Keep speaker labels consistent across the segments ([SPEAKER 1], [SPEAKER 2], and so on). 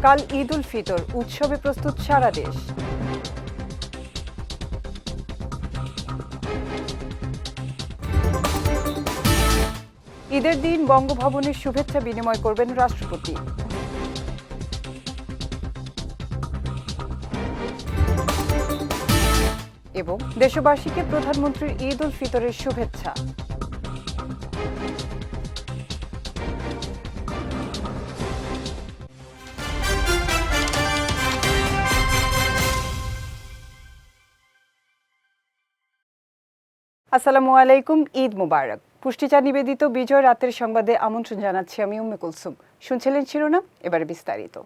[SPEAKER 1] কাল ঈদ উল ফিতর, উৎসবে প্রস্তুত সারা দেশ। ঈদের দিন বঙ্গভবনের শুভেচ্ছা বিনিময় করবেন রাষ্ট্রপতি। এবং দেশবাসীকে প্রধানমন্ত্রীর ঈদ উল ফিতরের শুভেচ্ছা। আসসালামু আলাইকুম, ঈদ মোবারক। পুষ্টিচা নিবেদিত বিজয় রাতের সংবাদে আমন্ত্রণ জানাচ্ছি আমি উম্মে কুলসুম। শুনছিলেন শিরোনাম, এবারে বিস্তারিত।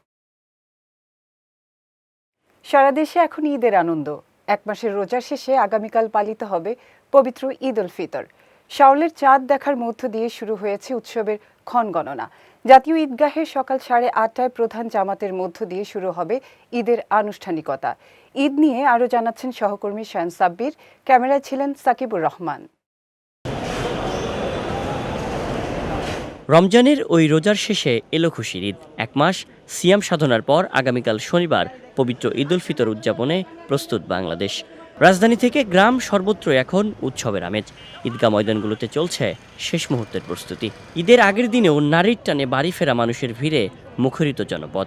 [SPEAKER 1] সারা দেশে এখন ঈদের আনন্দ। এক মাসের রোজার শেষে আগামীকাল পালিত হবে পবিত্র ঈদ উল ফিতর। শাওলের চাঁদ দেখার মধ্য দিয়ে শুরু হয়েছে উৎসবের ক্ষণ গণনা। জাতীয় ঈদগাহে সকাল 8:30টায় প্রধান জামাতের মধ্য দিয়ে শুরু হবে ঈদের আনুষ্ঠানিকতা। ঈদ নিয়ে আরও জানাচ্ছেন সহকর্মী শায়ন সাব্বির। ক্যামেরায় ছিলেন সাকিবুর রহমান।
[SPEAKER 2] রমজানের ওই রোজার শেষে এলো খুশির ঈদ। এক মাস সিয়াম সাধনার পর আগামীকাল শনিবার পবিত্র ঈদ উল ফিতর উদযাপনে প্রস্তুত বাংলাদেশ। রাজধানী থেকে গ্রাম সর্বত্র এখন উৎসবের আমেজ। ঈদগাহ ময়দানগুলোতে চলছে শেষ মুহূর্তের প্রস্তুতি। ঈদের আগের দিনেও নারীর টানে বাড়ি ফেরা মানুষের ভিড়ে মুখরিত জনপদ।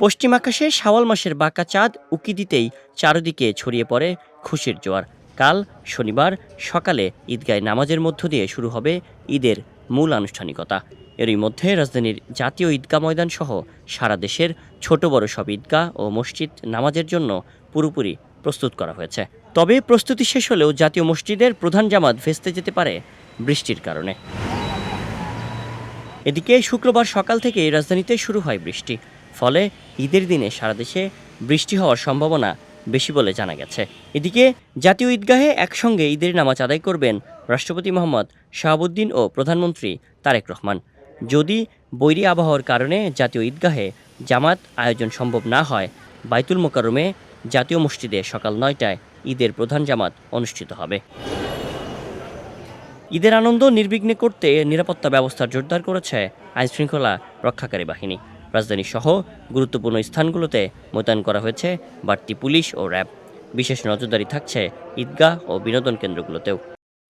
[SPEAKER 2] পশ্চিম আকাশে শাওয়াল মাসের বাঁকা চাঁদ উকি দিতেই চারদিকে ছড়িয়ে পড়ে খুশির জোয়ার। কাল শনিবার সকালে ঈদগায় নামাজের মধ্য দিয়ে শুরু হবে ঈদের মূল আনুষ্ঠানিকতা। এরই মধ্যে রাজধানীর জাতীয় ঈদগাহ ময়দান সহ সারা দেশের ছোট বড় সব ঈদগাহ ও মসজিদ নামাজের জন্য পুরোপুরি প্রস্তুত করা হয়েছে। তবে প্রস্তুতি শেষ হলেও জাতীয় মসজিদের প্রধান জামাত ভেস্তে যেতে পারে বৃষ্টির কারণে। এদিকে শুক্রবার সকাল থেকে রাজধানীতে শুরু হয় বৃষ্টি। ফলে ঈদের দিনে সারা দেশে বৃষ্টি হওয়ার সম্ভাবনা বেশি বলে জানা গেছে। এদিকে জাতীয় ঈদগাহে একসঙ্গে ঈদের নামাজ আদায় করবেন রাষ্ট্রপতি মোহাম্মদ শাহাবুদ্দিন ও প্রধানমন্ত্রী তারেক রহমান। যদি বৈরী আবহাওয়ার কারণে জাতীয় ঈদগাহে জামাত আয়োজন সম্ভব না হয়, বাইতুল মোকাররমে জাতীয় মসজিদে সকাল 9টায় ঈদের প্রধান জামাত অনুষ্ঠিত হবে। ঈদের আনন্দ নির্বিঘ্নে করতে নিরাপত্তা ব্যবস্থা জোরদার করেছে আইনশৃঙ্খলা রক্ষাকারী বাহিনী। রাজধানী সহ গুরুত্বপূর্ণ স্থানগুলোতে মোতায়েন করা হয়েছে বাড়তি পুলিশ ও র্যাব। বিশেষ নজরদারি থাকছে ঈদগাহ ও বিনোদন কেন্দ্রগুলোতেও।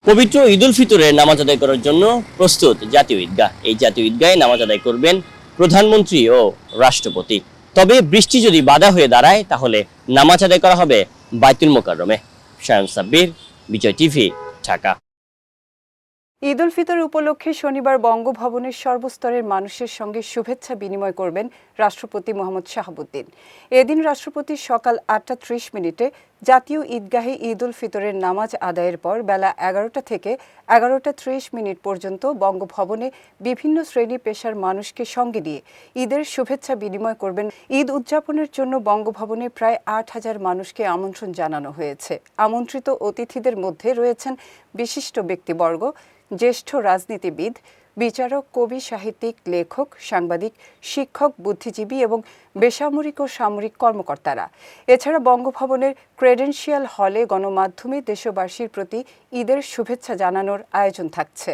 [SPEAKER 2] পবিত্র ঈদ উল ফিতরের নামাজ আদায় করার জন্য প্রস্তুত জাতীয় ঈদগাহ। এই জাতীয় ঈদগাহে নামাজ আদায় করবেন প্রধানমন্ত্রী ও রাষ্ট্রপতি। তবে বৃষ্টি যদি বাধা হয়ে দাঁড়ায়, তাহলে নামাজ আদায় করা হবে বাইতুল মোকাররমে। শায়ন সাব্বির, বিজয় টিভি, ঢাকা।
[SPEAKER 1] ঈদ উল ফিতর উপলক্ষে শনিবার বঙ্গভবনের সর্বস্তরের মানুষের সঙ্গে শুভেচ্ছা বিনিময় করবেন রাষ্ট্রপতি মোহাম্মদ শাহাবুদ্দিন। এদিন রাষ্ট্রপতি সকাল 8:30 জাতীয় ঈদগাহে ঈদ উল ফিতরের নামাজ আদায়ের পর বেলা 11টা থেকে 11:30 পর্যন্ত বঙ্গভবনে বিভিন্ন শ্রেণী পেশার মানুষকে সঙ্গে নিয়ে ঈদের শুভেচ্ছা বিনিময় করবেন। ঈদ উদযাপনের জন্য বঙ্গভবনে প্রায় 8,000 মানুষকে আমন্ত্রণ জানানো হয়েছে। আমন্ত্রিত অতিথিদের মধ্যে রয়েছেন বিশিষ্ট ব্যক্তিবর্গ, জ্যেষ্ঠ রাজনীতিবিদ, বিচারক, কবি, সাহিত্যিক, লেখক, সাংবাদিক, শিক্ষক, বুদ্ধিজীবী এবং বেসামরিক ও সামরিক কর্মকর্তারা। এছাড়া বঙ্গভবনের ক্রেডেনশিয়াল হলে গণমাধ্যমে দেশবাসীর প্রতি ঈদের শুভেচ্ছা জানানোর আয়োজন থাকছে।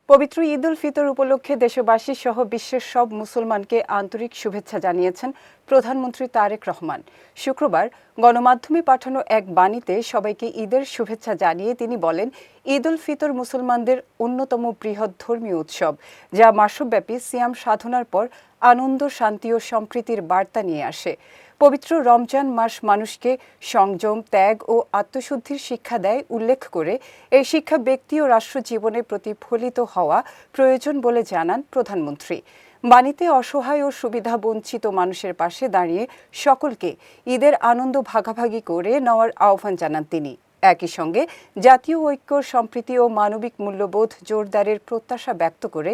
[SPEAKER 1] পবিত্র ঈদ উল ফিতর উপলক্ষে দেশবাসী সহ বিশ্বের সব মুসলমানকে আন্তরিক শুভেচ্ছা জানিয়েছেন প্রধানমন্ত্রী তারেক রহমান। শুক্রবার গণমাধ্যমে পাঠানো এক বাণীতে সবাইকে ঈদের শুভেচ্ছা জানিয়ে তিনি বলেন, ঈদ উল ফিতর মুসলমানদের অন্যতম বৃহৎ ধর্মীয় উৎসব, যা মাসব্যাপী সিয়াম সাধনার পর আনন্দ, শান্তি ও সম্প্রীতির বার্তা নিয়ে আসে। পবিত্র রমজান মাস মানুষকে সংযম, ত্যাগ ও আত্মশুদ্ধির শিক্ষা দেয়। উল্লেখ করে এই শিক্ষা ব্যক্তি ও রাষ্ট্র জীবনে প্রতিফলিত হওয়া প্রয়োজন বলে জানান প্রধানমন্ত্রী। বাণীতে অসহায় ও সুবিধা বঞ্চিত মানুষের পাশে দাঁড়িয়ে সকলকে ঈদের আনন্দ ভাগাভাগি করে নেওয়ার আহ্বান জানান তিনি। একই সঙ্গে জাতীয় ঐক্য, সম্প্রীতি ও মানবিক মূল্যবোধ জোরদারের প্রত্যাশা ব্যক্ত করে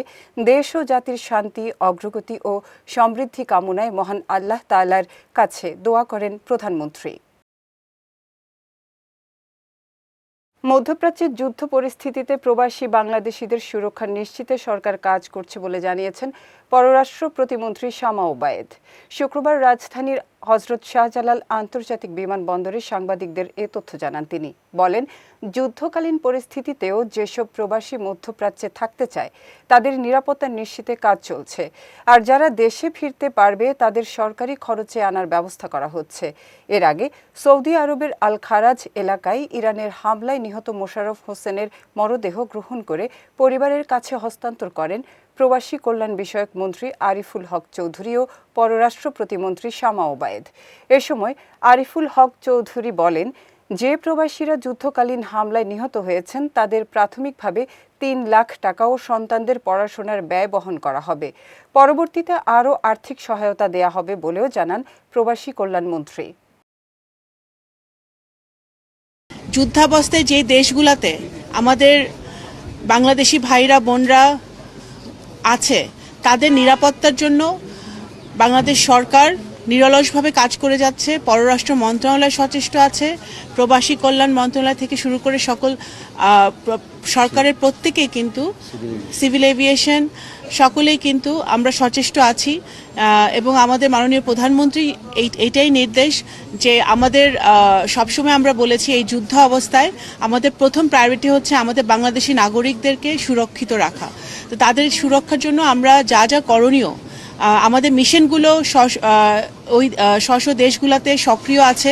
[SPEAKER 1] দেশ ও জাতির শান্তি, অগ্রগতি ও সমৃদ্ধি কামনায় মহান আল্লাহ তাআলার কাছে দোয়া করেন প্রধানমন্ত্রী। মধ্যপ্রাচ্যের যুদ্ধ পরিস্থিতিতে প্রবাসী বাংলাদেশিদের সুরক্ষা নিশ্চিতে সরকার কাজ করছে বলে জানিয়েছেন পররাষ্ট্র প্রতিমন্ত্রী শামা ওবায়েদ। শুক্রবার রাজধানীর হজরত শাহজালাল আন্তর্জাতিক বিমানবন্দরে সাংবাদিকদের এ তথ্য জানান তিনি। বলেন, যুদ্ধকালীন পরিস্থিতিতেও যেসব প্রবাসী মধ্যপ্রাচ্যে থাকতে চায় তাদের নিরাপত্তা নিশ্চিতে কাজ চলছে। আর যারা দেশে ফিরতে পারবে তাদের সরকারি খরচে আনার ব্যবস্থা করা হচ্ছে। এর আগে সৌদি আরবের আল খারাজ এলাকায় ইরানের হামলায় নিহত মোশাররফ হোসেনের মরদেহ গ্রহণ করে পরিবারের কাছে হস্তান্তর করেন প্রবাসী কল্যাণ বিষয়ক মন্ত্রী আরিফুল হক চৌধুরী ও পররাষ্ট্র প্রতিমন্ত্রী শামা ওবায়েদ। এ সময় আরিফুল হক চৌধুরী বলেন, যে প্রবাসীরা যুদ্ধকালীন হামলায় নিহত হয়েছেন তাদের প্রাথমিকভাবে ৩ লাখ টাকা ও সন্তানদের পড়াশোনার ব্যয় বহন করা হবে। পরবর্তীতে আরও আর্থিক সহায়তা দেয়া হবে বলেও জানান প্রবাসী কল্যাণমন্ত্রী।
[SPEAKER 3] যুদ্ধাবস্থায় যে দেশগুলোতে আমাদের বাংলাদেশি ভাইরা বোনরা আছে তাদের নিরাপত্তার জন্য বাংলাদেশ সরকার নিরলসভাবে কাজ করে যাচ্ছে। পররাষ্ট্র মন্ত্রণালয় সচেষ্ট আছে, প্রবাসী কল্যাণ মন্ত্রণালয় থেকে শুরু করে সকল সরকারের প্রত্যেকেই কিন্তু সিভিল এভিয়েশন সকলেই কিন্তু আমরা সচেষ্ট আছি এবং আমাদের মাননীয় প্রধানমন্ত্রী এইটাই নির্দেশ যে আমাদের সবসময় আমরা বলেছি এই যুদ্ধ অবস্থায় আমাদের প্রথম প্রায়োরিটি হচ্ছে আমাদের বাংলাদেশি নাগরিকদেরকে সুরক্ষিত রাখা। তো তাদের সুরক্ষার জন্য আমরা যা যা করণীয় আমাদের মিশনগুলো ওই স্ব দেশগুলোতে সক্রিয় আছে,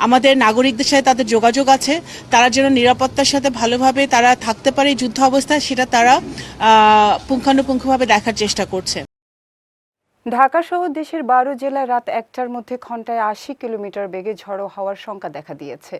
[SPEAKER 3] আমাদের নাগরিকদের সাথে তাদের যোগাযোগ আছে, তারা যেন নিরাপত্তার সাথে ভালোভাবে তারা থাকতে পারে যুদ্ধ অবস্থায় সেটা তারা পুঙ্খানুপুঙ্খভাবে দেখার চেষ্টা করছে।
[SPEAKER 1] ঢাকা সহ দেশের 12 জেলায় রাত 1টার মধ্যে ঘন্টায় 80 কিলোমিটার বেগে ঝড়ো হাওয়ার শঙ্কা দেখা দিয়েছে।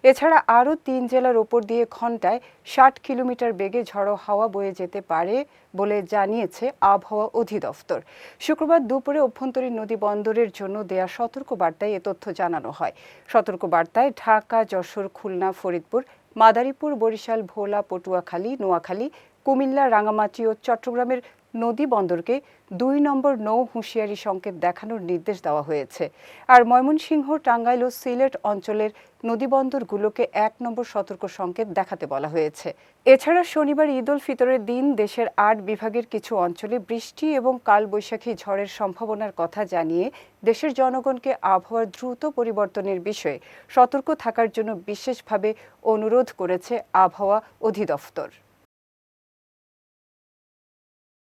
[SPEAKER 1] এছাড়া আরও 3 জেলার ওপর দিয়ে ঘন্টায় 60 কিলোমিটার বেগে ঝড়ো হাওয়া বয়ে যেতে পারে বলে জানিয়েছে আবহাওয়া অধিদপ্তর। শুক্রবার দুপুরে অভ্যন্তরীণ নদী বন্দরের জন্য দেয়া সতর্কবার্তায় এ তথ্য জানানো হয়। সতর্কবার্তায় ঢাকা, যশোর, খুলনা, ফরিদপুর, মাদারীপুর, বরিশাল, ভোলা, পটুয়াখালী, নোয়াখালী, কুমিল্লা, রাঙামাটি ও চট্টগ্রামের নদী বন্দরকে 2 নম্বর নৌ হুঁশিয়ারি সংকেত দেখানোর নির্দেশ দেওয়া হয়েছে। আর ময়মনসিংহ, টাঙ্গাইল ও সিলেট অঞ্চলের নদীবন্দরগুলোকে 1 নম্বর সতর্ক সংকেত দেখাতে বলা হয়েছে। এছাড়া শনিবার ঈদ উল ফিতরের দিন দেশের 8 বিভাগের কিছু অঞ্চলে বৃষ্টি এবং কালবৈশাখী ঝড়ের সম্ভাবনার কথা জানিয়ে দেশের জনগণকে আবহাওয়ার দ্রুত পরিবর্তনের বিষয়ে সতর্ক থাকার জন্য বিশেষভাবে অনুরোধ করেছে আবহাওয়া অধিদপ্তর।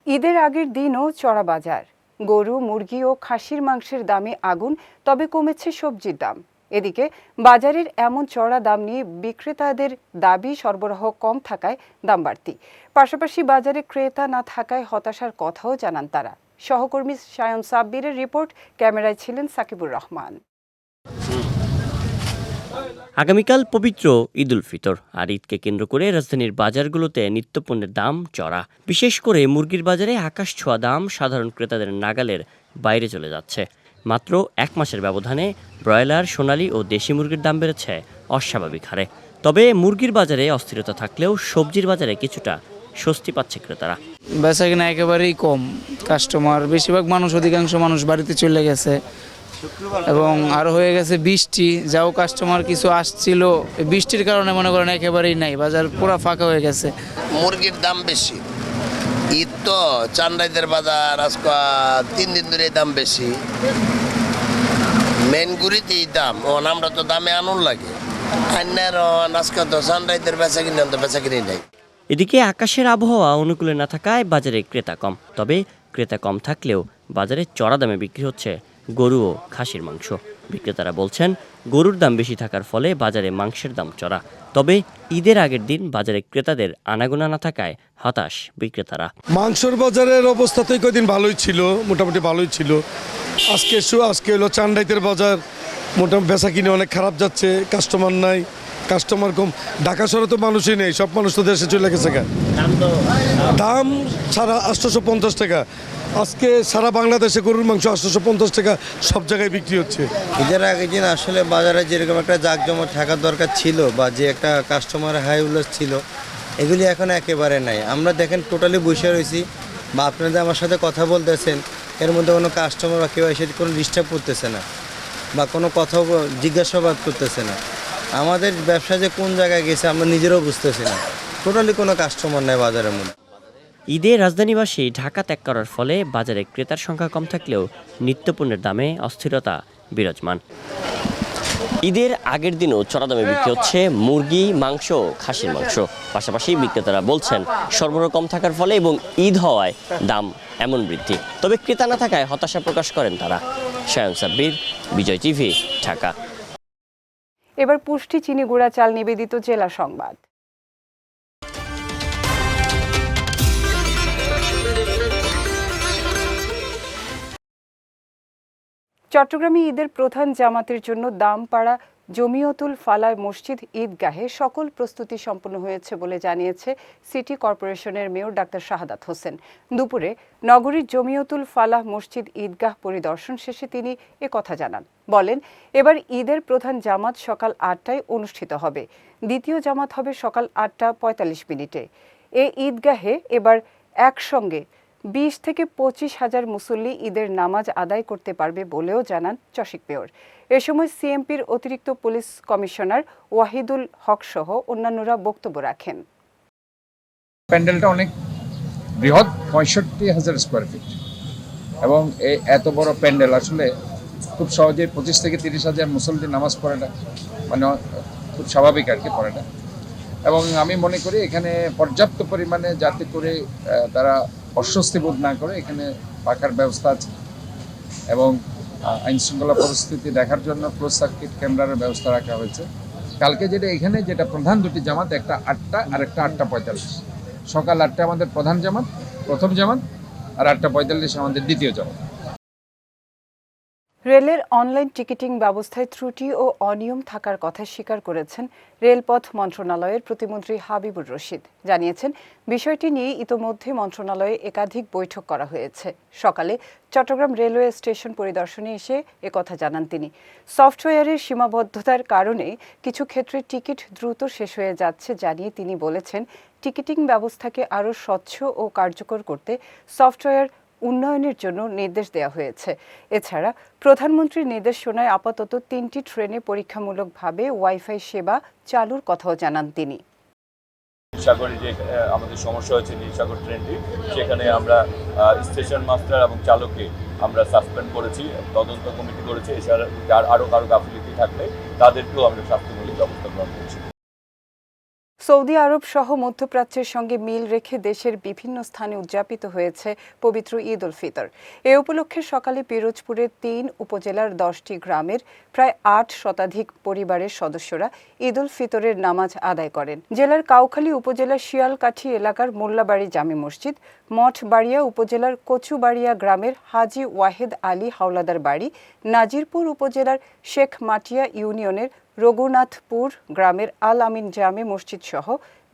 [SPEAKER 1] ঈদের আগের দিনও চড়া বাজার। গরু, মুরগি ও খাসির মাংসের দামে আগুন, তবে কমেছে সবজির দাম। এদিকে বাজারের এমন চড়া দাম নিয়ে বিক্রেতাদের দাবি সরবরাহ কম থাকায় দাম বাড়তি। পাশাপাশি বাজারে ক্রেতা না থাকায় হতাশার কথাও জানান তারা। সহকর্মী সায়ন সাব্বিরের রিপোর্ট, ক্যামেরায় ছিলেন সাকিবুর রহমান।
[SPEAKER 2] আগামীকাল পবিত্র ঈদ উল ফিতর, আর ঈদকে কেন্দ্র করে রাজধানীর বাজারগুলোতে নিত্যপণ্যের দাম চড়া। বিশেষ করে মুরগির বাজারে আকাশ ছোঁয়া দাম সাধারণ ক্রেতাদের নাগালের বাইরে চলে যাচ্ছে। মাত্র 1 মাসের ব্যবধানে ব্রয়লার, সোনালী ও দেশি মুরগির দাম বেড়েছে অস্বাভাবিক হারে। তবে মুরগির বাজারে অস্থিরতা থাকলেও সবজির বাজারে কিছুটা স্বস্তি পাচ্ছে ক্রেতারা।
[SPEAKER 4] বেচা কিনা একেবারেই কম, কাস্টমার বেশিরভাগ মানুষ, অধিকাংশ মানুষ বাড়িতে চলে গেছে এবং আরো হয়ে গেছে বৃষ্টি, যাও কাস্টমার কিছু আসছিল, বৃষ্টির কারণে মনে করেন একেবারেই নাই, বাজার পুরো ফাঁকা হয়ে গেছে।
[SPEAKER 5] মুরগির দাম বেশি, ঈদ তো চান্দাইদের বাজার আজকে 3 দিন ধরে দাম বেশি, মেনগুড়িতেই দাম, ও আমরা তো দামে আনুন লাগে আজকে তো চান্দাইদের বেচা কিনে তো বেচা কিনে নাই।
[SPEAKER 2] এদিকে আকাশের আবহাওয়া অনুকূলে না থাকায় বাজারে ক্রেতা কম। তবে ক্রেতা কম থাকলেও বাজারে চড়া দামে বিক্রি হচ্ছে গরু ও খাসির মাংস। বিক্রেতারা বলছেন, গরুর দাম বেশি থাকার ফলে বাজারে মাংসের দাম চড়া। তবে ঈদের আগের দিন বাজারে ক্রেতাদের আনাগোনা না থাকায় হতাশ বিক্রেতারা।
[SPEAKER 6] মাংসের বাজারের অবস্থা তো কয়েকদিন ভালোই ছিল, মোটামুটি ভালোই ছিল। আজকে হলো চান্দাইতের বাজার, মোটামুটি বেচা কিনে অনেক খারাপ যাচ্ছে, কাস্টমার নাই, কাস্টমার কম। ঢাকা শহরে তো মানুষই নেই, সব মানুষ তো দেশে চলে গেছে। দাম সারা 850 টাকা। আজকে সারা বাংলাদেশে গরুর মাংস 850 টাকা সব জায়গায় বিক্রি হচ্ছে।
[SPEAKER 7] ঈদের আগের দিন আসলে বাজারে যেরকম একটা জাঁকজমক থাকার দরকার ছিল বা যে একটা কাস্টমার হাই উল্লাস ছিল, এগুলি এখন একেবারে নাই। আমরা দেখেন টোটালি বসে রয়েছি বা আপনারা আমার সাথে কথা বলতেছেন, এর মধ্যে কোনো কাস্টমার বা কেউ এসে কোনো ডিস্টার্ব করতেছে না বা কোনো কথাও জিজ্ঞাসাবাদ করতেছে না। আমাদের ব্যবসা যে কোন জায়গায় গেছে আমরা নিজেরাও বুঝতেছি না, টোটালি কোনো কাস্টমার নাই বাজারের মধ্যে।
[SPEAKER 2] ঈদে রাজধানীবাসী ঢাকা ত্যাগ করার ফলে বাজারে ক্রেতার সংখ্যা কম থাকলেও নিত্যপণ্যের দামে অস্থিরতা বিরাজমান। ঈদের আগের দিনও চড়া দামে বিক্রি হচ্ছে মুরগি, মাংস, খাসির মাংস। পাশাপাশি বিক্রেতারা বলছেন সরবরাহ কম থাকার ফলে এবং ঈদ হওয়ায় দাম এমন বৃদ্ধি। তবে ক্রেতা না থাকায় হতাশা প্রকাশ করেন তারা। শায়ন সাব্বির, বিজয় টিভি, ঢাকা।
[SPEAKER 1] এবার পুষ্টি চিনি গুঁড়া চাল নিবেদিত জেলা সংবাদ। চট্টগ্রামে ঈদের প্রধান জামাতের জন্য দামপাড়া জমিয়তুল ফালাহ মসজিদ ঈদগাহে সকল প্রস্তুতি সম্পন্ন হয়েছে বলে জানিয়েছে সিটি কর্পোরেশনের মেয়র ডাক্তার শাহাদাত হোসেন। দুপুরে নগরীর জমিয়তুল ফালাহ মসজিদ ঈদগাহ পরিদর্শন শেষে তিনি একথা জানান। বলেন, এবার ঈদের প্রধান জামাত সকাল ৮টায় অনুষ্ঠিত হবে, দ্বিতীয় জামাত হবে সকাল ৮টা ৪৫ মিনিটে। এ ঈদগাহে এবার একসঙ্গে ২০ থেকে ২৫ হাজার মুসল্লি ঈদের নামাজ আদায় করতে পারবে বলেও জানান চসিক মেয়র। এ সময় সিএমপির অতিরিক্ত পুলিশ কমিশনার ওয়াহিদুল হক সহ অন্যান্যরা বক্তব্য রাখেন।
[SPEAKER 8] প্যান্ডেলটা অনেক বৃহৎ, ৬৫,০০০ স্কোয়ার ফিট, এবং এই এত বড় প্যান্ডেল আসলে খুব সহজে ২৫ থেকে ৩০ হাজার মুসল্লি নামাজ পড়ে না, মানে খুব স্বাভাবিক আর কি পড়ে না। এবং আমি মনে করি এখানে পর্যাপ্ত পরিমাণে যাতে করে তারা অস্বস্তি বোধ না করে এখানে পাখার ব্যবস্থা আছে, এবং আইনশৃঙ্খলা পরিস্থিতি দেখার জন্য ক্লোজ সার্কিট ক্যামেরার ব্যবস্থা রাখা হয়েছে। কালকে এখানে যেটা প্রধান দুটি জামাত, একটা ৮টা আর একটা ৮টা ৪৫। সকাল ৮টায় আমাদের প্রধান জামাত, প্রথম জামাত, আর ৮টা ৪৫ আমাদের দ্বিতীয় জামাত।
[SPEAKER 1] রেলের অনলাইন টিকিটিং ব্যবস্থায় ত্রুটি ও অনিয়ম থাকার কথা স্বীকার করেছেন রেলপথ মন্ত্রণালয়ের প্রতিমন্ত্রী হাবিবুর রশিদ। জানিয়েছেন, বিষয়টি নিয়ে ইতোমধ্যে মন্ত্রণালয়ে একাধিক বৈঠক করা হয়েছে। সকালে চট্টগ্রাম রেলওয়ে স্টেশন পরিদর্শনে এসে একথা জানান তিনি। সফটওয়্যারের সীমাবদ্ধতার কারণে কিছু ক্ষেত্রে টিকিট দ্রুত শেষ হয়ে যাচ্ছে জানিয়ে তিনি বলেছেন, টিকিটিং ব্যবস্থাকে আরও স্বচ্ছ ও কার্যকর করতে সফটওয়্যার উন্নয়নের জন্য নির্দেশ দেওয়া হয়েছে। এছাড়া প্রধানমন্ত্রীর নির্দেশনায় আপাতত ৩টি ট্রেনে পরীক্ষামূলকভাবে ওয়াইফাই সেবা চালুর কথাও জানান তিনি।
[SPEAKER 9] নীলসাগরে যে আমাদের সমস্যা হয়েছে নীলসাগর ট্রেনটি, সেখানে আমরা স্টেশন মাস্টার এবং চালককে আমরা সাসপেন্ড করেছি, তদন্ত কমিটি করেছি। এছাড়া আরও কারো গাফিলতি থাকলে তাদেরকেও আমরা শাস্তিমূলক ব্যবস্থা গ্রহণ করছি।
[SPEAKER 1] সৌদি আরব সহ মধ্যপ্রাচ্যের সঙ্গে মিল রেখে দেশের বিভিন্ন স্থানে উদযাপিত হয়েছে পবিত্র ঈদ উল ফিতর। এ উপলক্ষে সকালে পিরোজপুরের ৩ উপজেলার ১০টি গ্রামের প্রায় ৮ শতাধিক পরিবারের সদস্যরা ঈদ উল ফিতরের নামাজ আদায় করেন। জেলার কাউখালী উপজেলার শিয়ালকাঠি এলাকার মোল্লাবাড়ি জামে মসজিদ, মঠবাড়িয়া উপজেলার কচুবাড়িয়া গ্রামের হাজি ওয়াহেদ আলী হাওলাদার বাড়ি, নাজিরপুর উপজেলার শেখ মাটিয়া ইউনিয়নের রঘুনাথপুর গ্রামের আল আমিন জামে মসজিদ সহ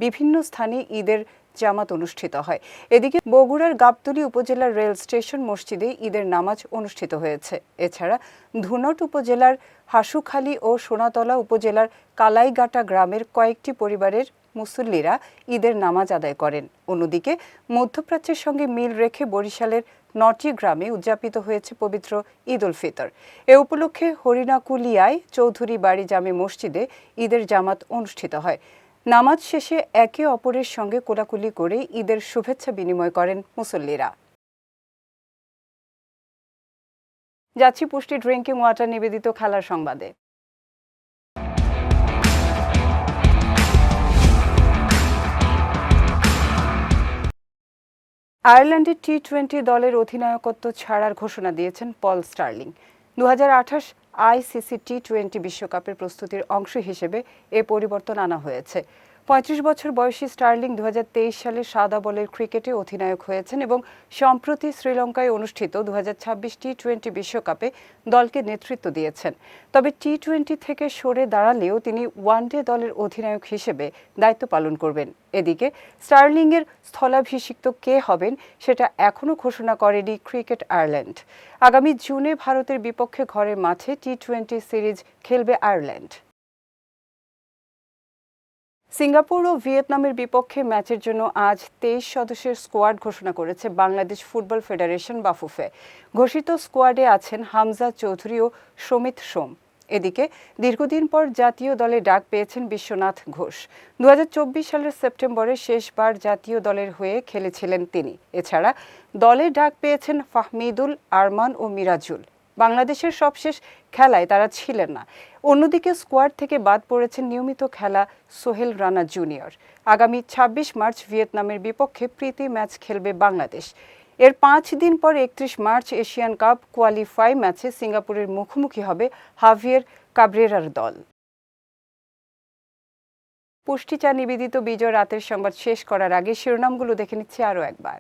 [SPEAKER 1] বিভিন্ন স্থানে ঈদের জামাত অনুষ্ঠিত হয়। এদিকে বগুড়ার গাবতলী উপজেলার রেল স্টেশন মসজিদে ঈদের নামাজ অনুষ্ঠিত হয়েছে। এছাড়া ধুনট উপজেলার হাসুখালী ও সোনাতলা উপজেলার কালাইগাটা গ্রামের কয়েকটি পরিবারের মুসল্লিরা ঈদের নামাজ আদায় করেন। অন্যদিকে মধ্যপ্রাচ্যের সঙ্গে মিল রেখে বরিশালের ৯টি গ্রামে উদযাপিত হয়েছে পবিত্র ঈদ উল ফিতর। এ উপলক্ষে হরিণাকুলিয়ায় চৌধুরী বাড়ি জামে মসজিদে ঈদের জামাত অনুষ্ঠিত হয়। নামাজ শেষে একে অপরের সঙ্গে কোলাকুলি করে ঈদের শুভেচ্ছা বিনিময় করেন মুসল্লিরা। যাচ্ছি পুষ্টি ড্রিঙ্কিং ওয়াটার নিবেদিত খেলার সংবাদে। আয়ারল্যান্ডের টি-20 দলের অধিনায়কত্ব ছাড়ার ঘোষণা দিয়েছেন পল স্টার্লিং। ২০২৮ আইসিসি টি-20 বিশ্বকাপের প্রস্তুতির অংশ হিসেবে এ পরিবর্তন আনা হয়েছে। ৩৫ বছর বয়সী স্টার্লিং ২০২৩ সালে সাদা বলের ক্রিকেটে অধিনায়ক হয়েছেন এবং সম্প্রতি শ্রীলঙ্কায় অনুষ্ঠিত ২০২৬ টি-20 বিশ্বকাপে দলকে নেতৃত্ব দিয়েছেন। তবে টি-20 থেকে সরে দাঁড়ালেও তিনি ওয়ানডে দলের অধিনায়ক হিসেবে দায়িত্ব পালন করবেন। এদিকে স্টার্লিংয়ের স্থলাভিষিক্ত কে হবেন সেটা এখনও ঘোষণা করেনি ক্রিকেট আয়ারল্যান্ড। আগামী জুনে ভারতের বিপক্ষে ঘরের মাঠে টি-20 সিরিজ খেলবে আয়ারল্যান্ড। সিঙ্গাপুর ও ভিয়েতনামের বিপক্ষে ম্যাচের জন্য আজ ২৩ সদস্যের স্কোয়াড ঘোষণা করেছে বাংলাদেশ ফুটবল ফেডারেশন বা ফুফে। ঘোষিত স্কোয়াডে আছেন হামজা চৌধুরী ও সমিত সোম। এদিকে দীর্ঘদিন পর জাতীয় দলে ডাক পেয়েছেন বিশ্বনাথ ঘোষ। ২০২৪ সালের সেপ্টেম্বরে শেষবার জাতীয় দলের হয়ে খেলেছিলেন তিনি। এছাড়া দলে ডাক পেয়েছেন ফাহমিদুল, আরমান ও মিরাজুল। বাংলাদেশের সবশেষ খেলায় তারা ছিলেন না। অন্যদিকে স্কোয়াড থেকে বাদ পড়েছেন নিয়মিত খেলা সোহেল রানা জুনিয়র। আগামী ২৬ মার্চ ভিয়েতনামের বিপক্ষে প্রীতি ম্যাচ খেলবে বাংলাদেশ। এর ৫ দিন পর ৩১ মার্চ এশিয়ান কাপ কোয়ালিফাই ম্যাচে সিঙ্গাপুরের মুখোমুখি হবে হাভিয়ের কাবরেরার দল। পুষ্টিচা নিবেদিত বিজয় রাতের সংবাদ শেষ করার আগে শিরোনামগুলো দেখে নিচ্ছি আরও একবার।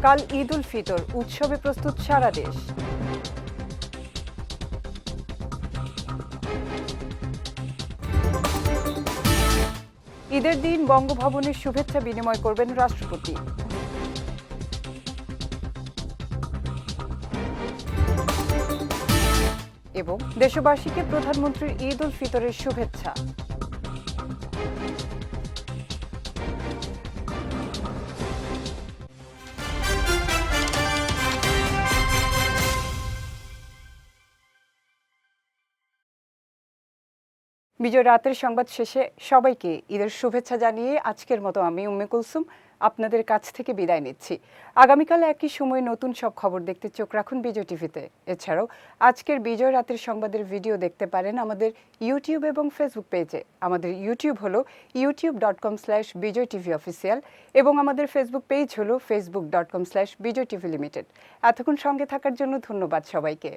[SPEAKER 1] কাল ঈদ উল ফিতর, উৎসবে প্রস্তুত সারা দেশ। ঈদের দিন বঙ্গভবনের শুভেচ্ছা বিনিময় করবেন রাষ্ট্রপতি। এবং দেশবাসীকে প্রধানমন্ত্রীর ঈদ উল ফিতরের শুভেচ্ছা। বিজয় রাতের সংবাদ শেষে সবাইকে ঈদের শুভেচ্ছা জানিয়ে আজকের মতো আমি উম্মে কুলসুম আপনাদের কাছ থেকে বিদায় নিচ্ছি। আগামীকাল একই সময় নতুন সব খবর দেখতে চোখ রাখুন বিজয় টিভিতে। এছাড়াও আজকের বিজয় রাতের সংবাদের ভিডিও দেখতে পারেন আমাদের ইউটিউব এবং ফেসবুক পেজে। আমাদের ইউটিউব হলো youtube.com/BijayTVOfficial এবং আমাদের ফেসবুক পেজ হলো facebook.com/BijayTVLimited। এতক্ষণ সঙ্গে থাকার জন্য ধন্যবাদ সবাইকে।